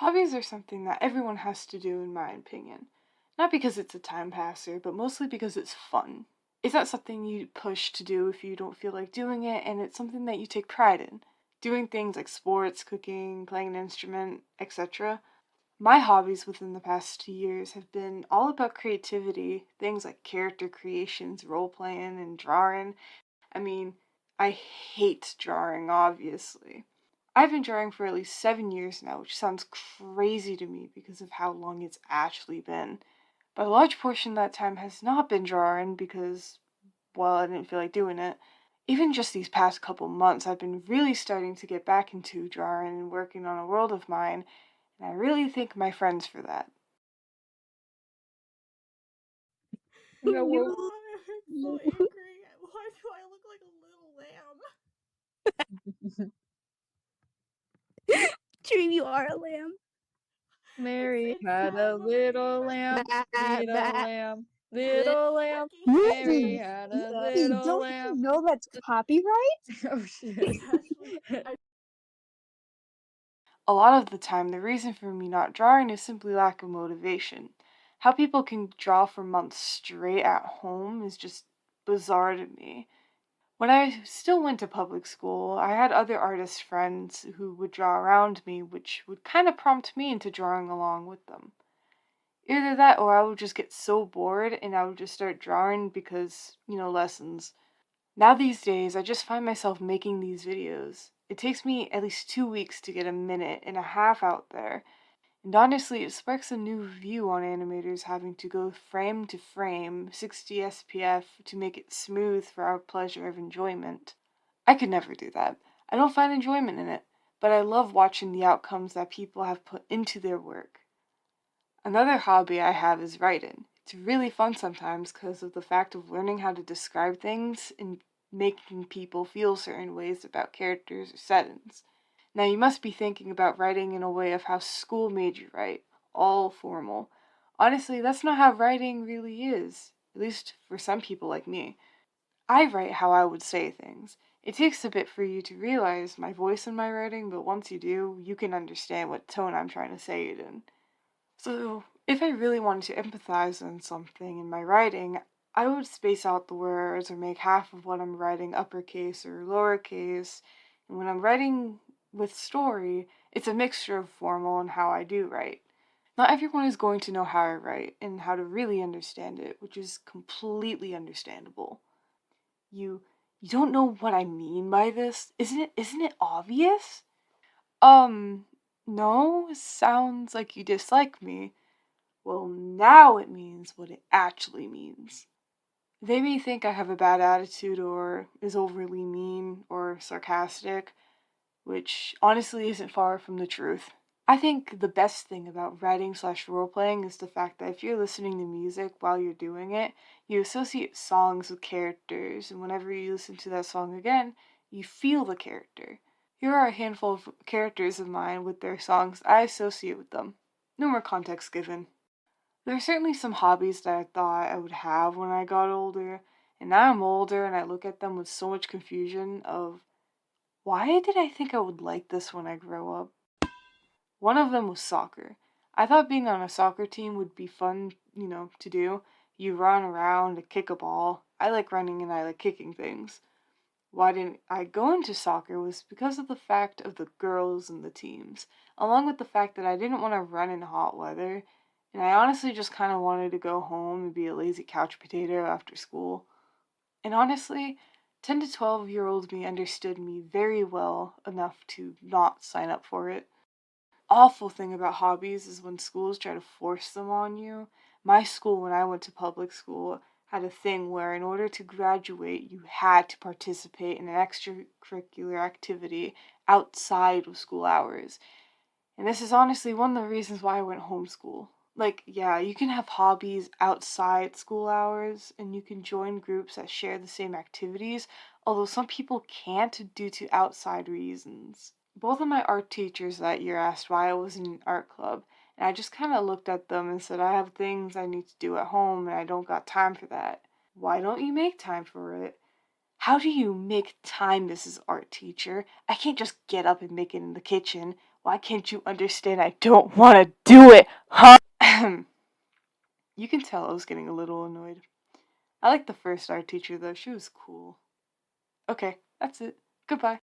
Hobbies are something that everyone has to do, in my opinion. Not because it's a time passer, but mostly because it's fun. It's not something you push to do if you don't feel like doing it, and it's something that you take pride in. Doing things like sports, cooking, playing an instrument, etc. My hobbies within the past 2 years have been all about creativity, things like character creations, role playing, and drawing. I mean, I hate drawing, obviously. I've been drawing for at least 7 years now, which sounds crazy to me because of how long it's actually been. But a large portion of that time has not been drawing because, well, I didn't feel like doing it. Even just these past couple months, I've been really starting to get back into drawing and working on a world of mine, and I really thank my friends for that. No, You well, are so angry. Why do I look like a little lamb? Dream, you are a lamb. Mary It's had a sad for me. little lamb, Bah, little bah. lamb, little lamb. Mary Turkey. had a Yay, little don't you lamb. know that's copyright? Oh shit. Ashley, A lot of the time, the reason for me not drawing is simply lack of motivation. How people can draw for months straight at home is just bizarre to me. When I still went to public school, I had other artist friends who would draw around me, which would kind of prompt me into drawing along with them. Either that or I would just get so bored and I would just start drawing because, lessons. Now these days, I just find myself making these videos. It takes me at least 2 weeks to get a minute and a half out there, and honestly, it sparks a new view on animators having to go frame to frame, 60 SPF, to make it smooth for our pleasure of enjoyment. I could never do that. I don't find enjoyment in it, but I love watching the outcomes that people have put into their work. Another hobby I have is writing. It's really fun sometimes because of the fact of learning how to describe things and making people feel certain ways about characters or settings. Now, you must be thinking about writing in a way of how school made you write, all formal. Honestly, that's not how writing really is, at least for some people like me. I write how I would say things. It takes a bit for you to realize my voice in my writing, but once you do, you can understand what tone I'm trying to say it in. So, if I really wanted to empathize on something in my writing, I would space out the words or make half of what I'm writing uppercase or lowercase. And when I'm writing with story, it's a mixture of formal and how I do write. Not everyone is going to know how I write and how to really understand it, which is completely understandable. You you don't know what I mean by this? Isn't it obvious? Um, no, sounds like you dislike me. Well, now it means what it actually means. They may think I have a bad attitude or is overly mean or sarcastic, which honestly isn't far from the truth. I think the best thing about writing slash role playing is the fact that if you're listening to music while you're doing it, you associate songs with characters, and whenever you listen to that song again, you feel the character. Here are a handful of characters of mine with their songs I associate with them. No more context given. There are certainly some hobbies that I thought I would have when I got older, and now I'm older and I look at them with so much confusion of why did I think I would like this when I grow up? One of them was soccer. I thought being on a soccer team would be fun, to do. You run around and kick a ball. I like running and I like kicking things. Why didn't I go into soccer was because of the fact of the girls and the teams, along with the fact that I didn't want to run in hot weather, and I honestly just kind of wanted to go home and be a lazy couch potato after school. And honestly, 10 to 12-year-old me understood me very well enough to not sign up for it. Awful thing about hobbies is when schools try to force them on you. My school, when I went to public school, had a thing where in order to graduate, you had to participate in an extracurricular activity outside of school hours. And this is honestly one of the reasons why I went homeschool. Like, yeah, you can have hobbies outside school hours and you can join groups that share the same activities, although some people can't due to outside reasons. Both of my art teachers that year asked why I was in an art club, and I just kind of looked at them and said, I have things I need to do at home and I don't got time for that. Why don't you make time for it? How do you make time, Mrs. Art Teacher? I can't just get up and make it in the kitchen. Why can't you understand I don't want to do it, huh? You can tell I was getting a little annoyed. I liked the first art teacher though, she was cool. Okay, that's it. Goodbye.